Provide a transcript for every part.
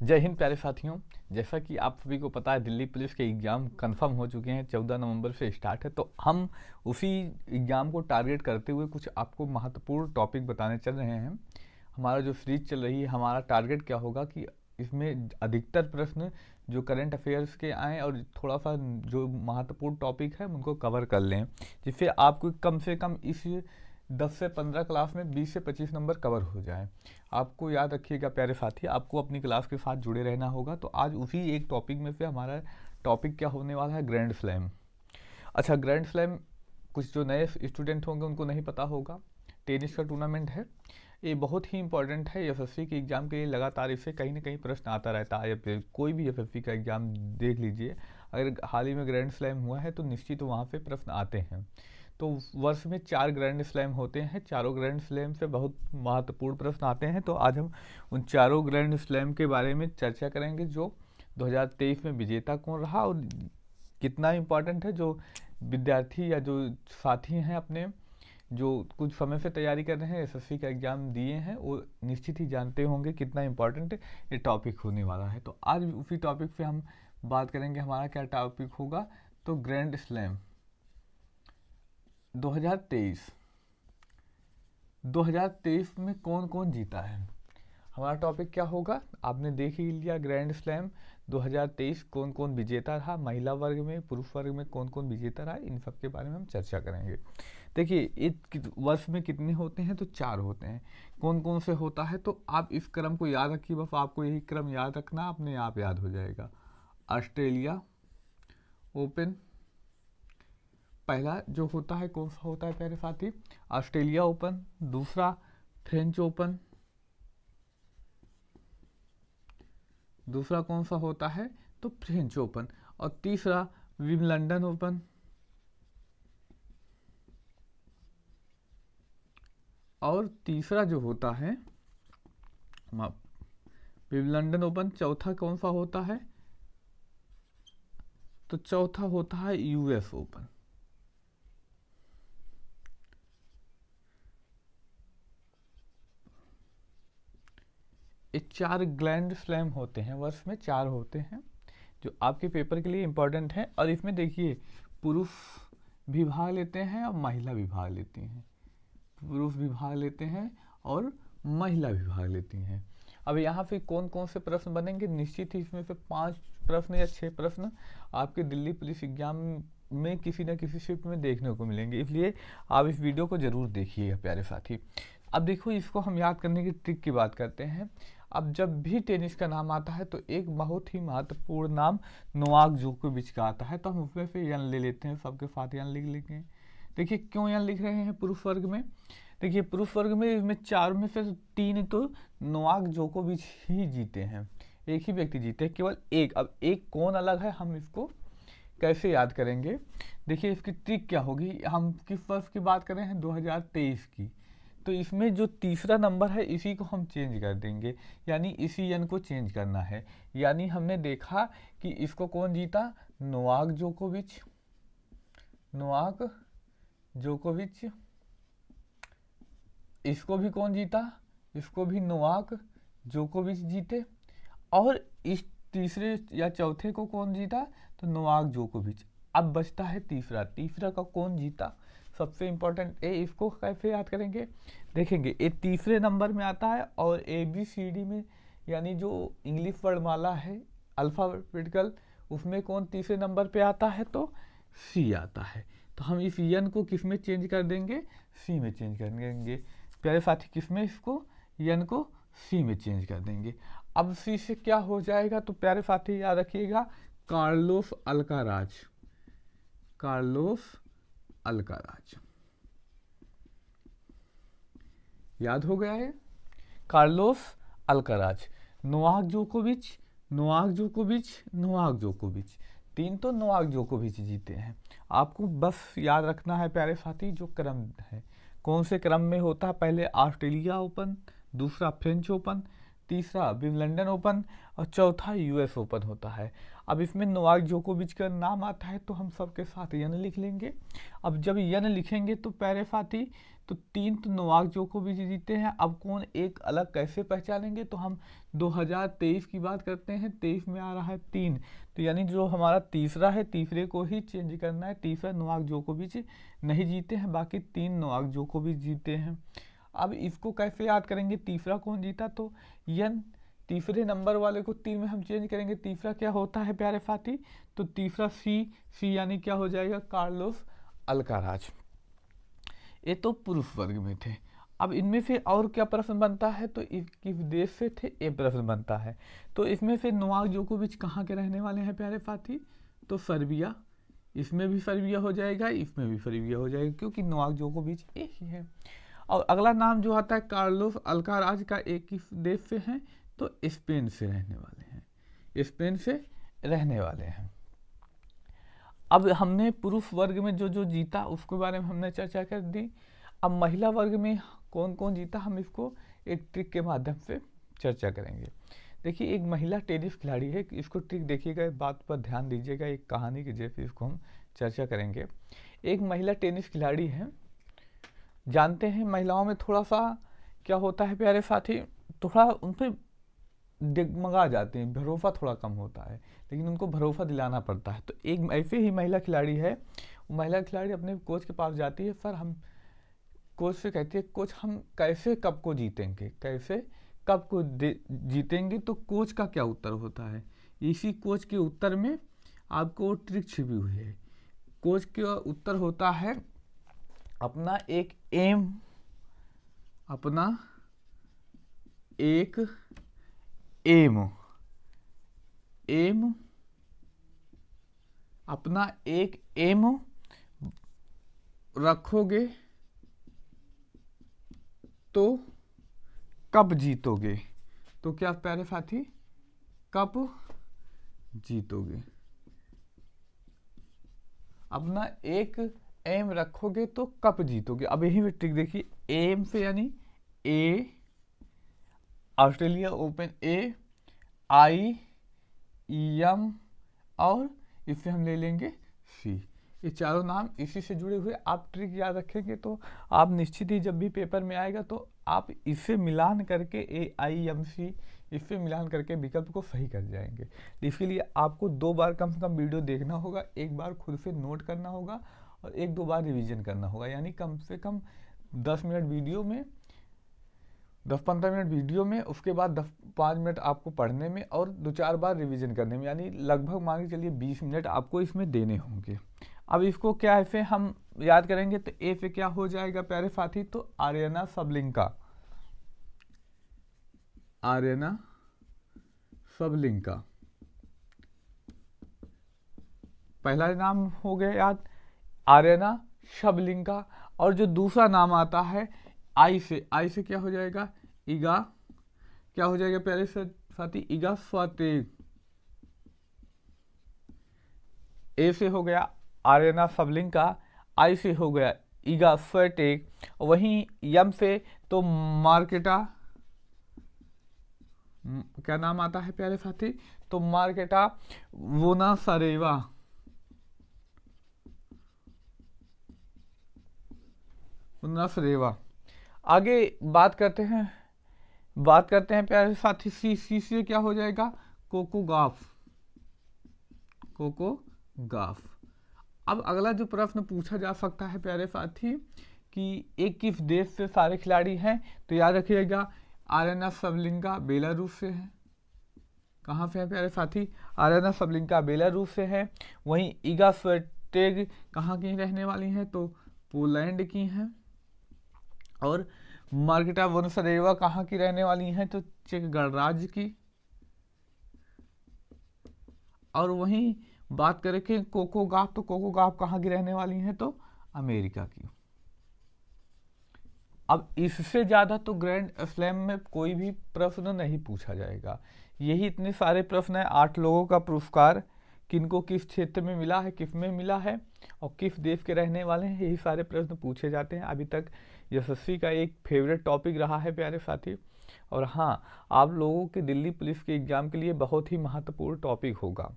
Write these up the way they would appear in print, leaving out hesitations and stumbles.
जय हिंद प्यारे साथियों। जैसा कि आप सभी को पता है, दिल्ली पुलिस के एग्ज़ाम कंफर्म हो चुके हैं। 14 नवंबर से स्टार्ट है, तो हम उसी एग्ज़ाम को टारगेट करते हुए कुछ आपको महत्वपूर्ण टॉपिक बताने चल रहे हैं। हमारा जो सीरीज चल रही है, हमारा टारगेट क्या होगा कि इसमें अधिकतर प्रश्न जो करंट अफेयर्स के आएँ और थोड़ा सा जो महत्वपूर्ण टॉपिक है उनको कवर कर लें, जिससे आपको कम से कम इस 10 से 15 क्लास में 20 से 25 नंबर कवर हो जाए। आपको याद रखिएगा प्यारे साथी, आपको अपनी क्लास के साथ जुड़े रहना होगा। तो आज उसी एक टॉपिक में से हमारा टॉपिक क्या होने वाला है, ग्रैंड स्लैम। अच्छा, ग्रैंड स्लैम कुछ जो नए स्टूडेंट होंगे उनको नहीं पता होगा। टेनिस का टूर्नामेंट है, ये बहुत ही इंपॉर्टेंट है। एसएससी के एग्ज़ाम के लिए लगातार इससे कहीं ना कहीं प्रश्न आता रहता है, या फिर कोई भी एसएससी का एग्ज़ाम देख लीजिए, अगर हाल ही में ग्रैंड स्लैम हुआ है तो निश्चित वहाँ पे प्रश्न आते हैं। तो वर्ष में 4 ग्रैंड स्लैम होते हैं, चारों ग्रैंड स्लैम से बहुत महत्वपूर्ण प्रश्न आते हैं। तो आज हम उन चारों ग्रैंड स्लैम के बारे में चर्चा करेंगे, जो 2023 में विजेता कौन रहा और कितना इम्पोर्टेंट है। जो विद्यार्थी या जो साथी हैं अपने, जो कुछ समय से तैयारी कर रहे हैं, एसएससी का एग्ज़ाम दिए हैं, वो निश्चित ही जानते होंगे कितना इम्पोर्टेंट ये टॉपिक होने वाला है। तो आज उसी टॉपिक पे हम बात करेंगे। हमारा क्या टॉपिक होगा, तो ग्रैंड स्लैम 2023 2023 में कौन कौन जीता है। हमारा टॉपिक क्या होगा, आपने देख ही लिया, ग्रैंड स्लैम 2023 कौन कौन विजेता रहा, महिला वर्ग में, पुरुष वर्ग में कौन कौन विजेता रहा, इन सब के बारे में हम चर्चा करेंगे। देखिए, एक वर्ष में कितने होते हैं, तो 4 होते हैं। कौन कौन से होता है, तो आप इस क्रम को याद रखिए, बस आपको यही क्रम याद रखना, अपने आप याद हो जाएगा। ऑस्ट्रेलिया ओपन पहला जो होता है, कौन सा होता है प्यारे साथी, ऑस्ट्रेलिया ओपन। दूसरा फ्रेंच ओपन। दूसरा कौन सा होता है, तो फ्रेंच ओपन। और तीसरा विंबलडन ओपन। और तीसरा जो होता है विंबलडन ओपन। चौथा कौन सा होता है, तो चौथा होता है यूएस ओपन। ये 4 ग्रैंड स्लैम होते हैं, वर्ष में 4 होते हैं, जो आपके पेपर के लिए इम्पोर्टेंट है। और इसमें देखिए, पुरुष भी भाग लेते हैं और महिला भी भाग लेती हैं। पुरुष भी भाग लेते हैं और महिला भी भाग लेती हैं। अब यहाँ पे कौन कौन से प्रश्न बनेंगे, निश्चित ही इसमें से 5 प्रश्न या 6 प्रश्न आपके दिल्ली पुलिस एग्जाम में किसी न किसी शिफ्ट में देखने को मिलेंगे, इसलिए आप इस वीडियो को ज़रूर देखिएगा प्यारे साथी। अब देखो, इसको हम याद करने की ट्रिक की बात करते हैं। अब जब भी टेनिस का नाम आता है तो एक बहुत ही महत्वपूर्ण नाम नोवाक जोकोविच का आता है, तो हम उसमें से यन ले लेते हैं, सबके साथ यन लिख लेंगे। देखिए क्यों यन लिख रहे हैं पुरुष वर्ग में, देखिए पुरुष वर्ग में इसमें 4 में से 3 तो नोवाक जोकोविच ही जीते हैं, एक ही व्यक्ति जीते हैं, केवल एक। अब एक कौन अलग है, हम इसको कैसे याद करेंगे। देखिए इसकी ट्रिक क्या होगी, हम किस वर्ष की बात कर रहे हैं, 2023 की। तो इसमें जो तीसरा नंबर है इसी को हम चेंज कर देंगे, यानी इसी यन को चेंज करना है। यानी हमने देखा कि इसको कौन जीता, नोवाक जोकोविच। नोवाक जोकोविच। इसको भी कौन जीता, इसको भी नोवाक जोकोविच जीते। और इस तीसरे या चौथे को कौन जीता, तो नोवाक जोकोविच। अब बचता है तीसरा, तीसरा का कौन जीता, सबसे इंपॉर्टेंट। इसको कैसे याद करेंगे, देखेंगे ये तीसरे नंबर में आता है, और ABCD में यानी जो इंग्लिश वर्णमाला है अल्फ़ाबेटिकल, उसमें कौन तीसरे नंबर पे आता है, तो C आता है। तो हम इस यन को किस में चेंज कर देंगे, C में चेंज कर देंगे प्यारे साथी। किस में, इसको यन को C में चेंज कर देंगे। अब C से क्या हो जाएगा, तो प्यारे साथी याद रखिएगा, कार्लोस अल्काराज। कार्लोस अल्काराज याद हो गया है, कार्लोस अल्काराज। नोवाक जोकोविच, नोवाक जोकोविच, नोवाक जोकोविच, 3 तो नोवाक जोकोविच जीते हैं। आपको बस याद रखना है प्यारे साथी, जो क्रम है कौन से क्रम में होता है, पहले ऑस्ट्रेलिया ओपन, दूसरा फ्रेंच ओपन, तीसरा विंबलडन ओपन और चौथा यूएस ओपन होता है। अब इसमें नोवाक जोकोविच का नाम आता है तो हम सबके साथ यन लिख लेंगे। अब जब यन लिखेंगे तो प्यारे साथी तो 3 तो नोवाक जोकोविच जीते हैं। अब कौन एक अलग कैसे पहचानेंगे, तो हम 2023 की बात करते हैं। 23 में आ रहा है 3, तो यानी जो हमारा तीसरा है, तीसरे को ही चेंज करना है। तीसरा नोवाक जोकोविच नहीं जीते हैं, बाकी 3 नोवाक जोकोविच जीते हैं। अब इसको कैसे याद करेंगे, तीसरा कौन जीता, तो यन तीसरे नंबर वाले को 3 में हम चेंज करेंगे। तीसरा क्या होता है प्यारे साथी, तो तीसरा सी यानी क्या हो जाएगा, कार्लोस अल्काराज। ये तो पुरुष वर्ग में थे। अब इनमें से और क्या प्रश्न बनता है, तो किस देश से थे, ये प्रश्न बनता है। तो इसमें से नोवाक जोकोविच कहाँ के रहने वाले हैं प्यारे साथी, तो सर्बिया। इसमें भी सर्बिया हो जाएगा, इसमें भी सर्बिया हो जाएगा, क्योंकि नोवाक जोकोविच एक ही है। और अगला नाम जो आता है कार्लोस अल्काराज का, एक किस देश से हैं, तो स्पेन से रहने वाले हैं, स्पेन से रहने वाले हैं। अब हमने पुरुष वर्ग में जो जो जीता उसके बारे में हमने चर्चा कर दी। अब महिला वर्ग में कौन कौन जीता, हम इसको एक ट्रिक के माध्यम से चर्चा करेंगे। देखिए, एक महिला टेनिस खिलाड़ी है, इसको ट्रिक देखिएगा, इस बात पर ध्यान दीजिएगा, एक कहानी के जैसे इसको हम चर्चा करेंगे। एक महिला टेनिस खिलाड़ी है, जानते हैं महिलाओं में थोड़ा सा क्या होता है प्यारे साथी, थोड़ा उन पर डगमगा जाते हैं, भरोसा थोड़ा कम होता है, लेकिन उनको भरोसा दिलाना पड़ता है। तो एक ऐसे ही महिला खिलाड़ी है, वो महिला खिलाड़ी अपने कोच के पास जाती है, सर हम, कोच से कहती है, कोच हम कैसे कप को जीतेंगे, कैसे कप को जीतेंगे। तो कोच का क्या उत्तर होता है, इसी कोच के उत्तर में आपको ट्रिक छिपी हुई है। कोच का उत्तर होता है अपना एक एम, अपना एक एम, अपना एक एम रखोगे तो कब जीतोगे। तो क्या प्यारे साथी, कब जीतोगे। अपना एक एम रखोगे तो कब जीतोगे। अब यही ट्रिक देखिए, एम से यानी ए, ऑस्ट्रेलिया ओपन ए, आई, एम, और इससे हम ले लेंगे सी। ये चारों नाम इसी से जुड़े हुए। आप ट्रिक याद रखेंगे तो आप निश्चित ही जब भी पेपर में आएगा तो आप इससे मिलान करके ए, आई, एम, सी, इससे मिलान करके विकल्प को सही कर जाएंगे। इसके लिए आपको 2 बार कम से कम वीडियो देखना होगा, 1 बार खुद से नोट करना होगा और 1-2 बार रिवीजन करना होगा। यानी कम से कम 10 मिनट वीडियो में, 10-15 मिनट वीडियो में, उसके बाद 5 मिनट आपको पढ़ने में और 2-4 बार रिवीजन करने में, यानी लगभग मान के चलिए 20 मिनट आपको इसमें देने होंगे। अब इसको क्या ऐसे हम याद करेंगे, तो ए पे क्या हो जाएगा प्यारे साथी, तो आर्यना सबलिंका, आर्यना सबलिंका पहला नाम हो गया याद, आर्यना सबलिंका। और जो दूसरा नाम आता है आई से, आई से क्या हो जाएगा, इगा, क्या हो जाएगा प्यारे साथी, इगा स्वातेग। ए से हो गया आर्यना सबलिंका, आई से हो गया इगा स्वेटेक, वहीं यम से तो मार्केटा, क्या नाम आता है प्यारे साथी, तो मार्केटा वोनासारेवा, वोनासारेवा। आगे बात करते हैं प्यारे साथी सी से क्या हो जाएगा, कोको गाफ, कोको गाफ। अब अगला जो प्रश्न पूछा जा सकता है प्यारे साथी कि एक किस देश से सारे खिलाड़ी हैं, तो याद रखिएगा आर्यना सबलिंका बेलारूस से है। कहाँ से है प्यारे साथी, आर्यना सबलिंका बेलारूस से है। वहीं इगा स्वेटेग कहाँ की रहने वाली हैं, तो पोलैंड की हैं। और मार्केटा वोनासारेवा कहाँ की रहने वाली हैं, तो चेक गणराज्य की। और वहीं बात करें कि कोको गाफ, तो कोको गाफ कहाँ की रहने वाली हैं, तो अमेरिका की। अब इससे ज़्यादा तो ग्रैंड स्लैम में कोई भी प्रश्न नहीं पूछा जाएगा। यही इतने सारे प्रश्न हैं। 8 लोगों का पुरस्कार किनको किस क्षेत्र में मिला है, किस में मिला है और किस देश के रहने वाले हैं, यही सारे प्रश्न पूछे जाते हैं। अभी तक यशस्वी का एक फेवरेट टॉपिक रहा है प्यारे साथी। और हाँ, आप लोगों के दिल्ली पुलिस के एग्ज़ाम के लिए बहुत ही महत्वपूर्ण टॉपिक होगा।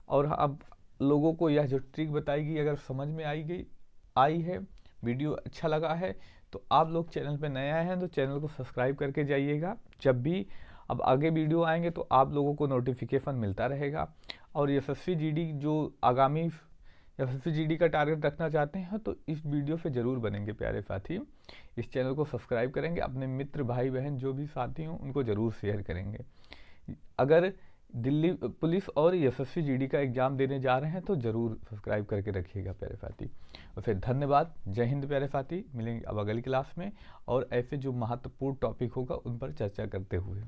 और अब लोगों को यह जो ट्रिक बताई गई अगर समझ में आई है, वीडियो अच्छा लगा है, तो आप लोग चैनल पे नए आए हैं तो चैनल को सब्सक्राइब करके जाइएगा। जब भी अब आगे वीडियो आएंगे तो आप लोगों को नोटिफिकेशन मिलता रहेगा। और एसएससी जीडी जो आगामी एसएससी जीडी का टारगेट रखना चाहते हैं तो इस वीडियो पे ज़रूर बनेंगे प्यारे साथी। इस चैनल को सब्सक्राइब करेंगे, अपने मित्र भाई बहन जो भी साथी हों उनको ज़रूर शेयर करेंगे। अगर दिल्ली पुलिस और एसएससी जीडी का एग्ज़ाम देने जा रहे हैं तो ज़रूर सब्सक्राइब करके रखिएगा प्यारे साथी। और फिर धन्यवाद, जय हिंद प्यारे साथी। मिलेंगे अब अगली क्लास में और ऐसे जो महत्वपूर्ण टॉपिक होगा उन पर चर्चा करते हुए।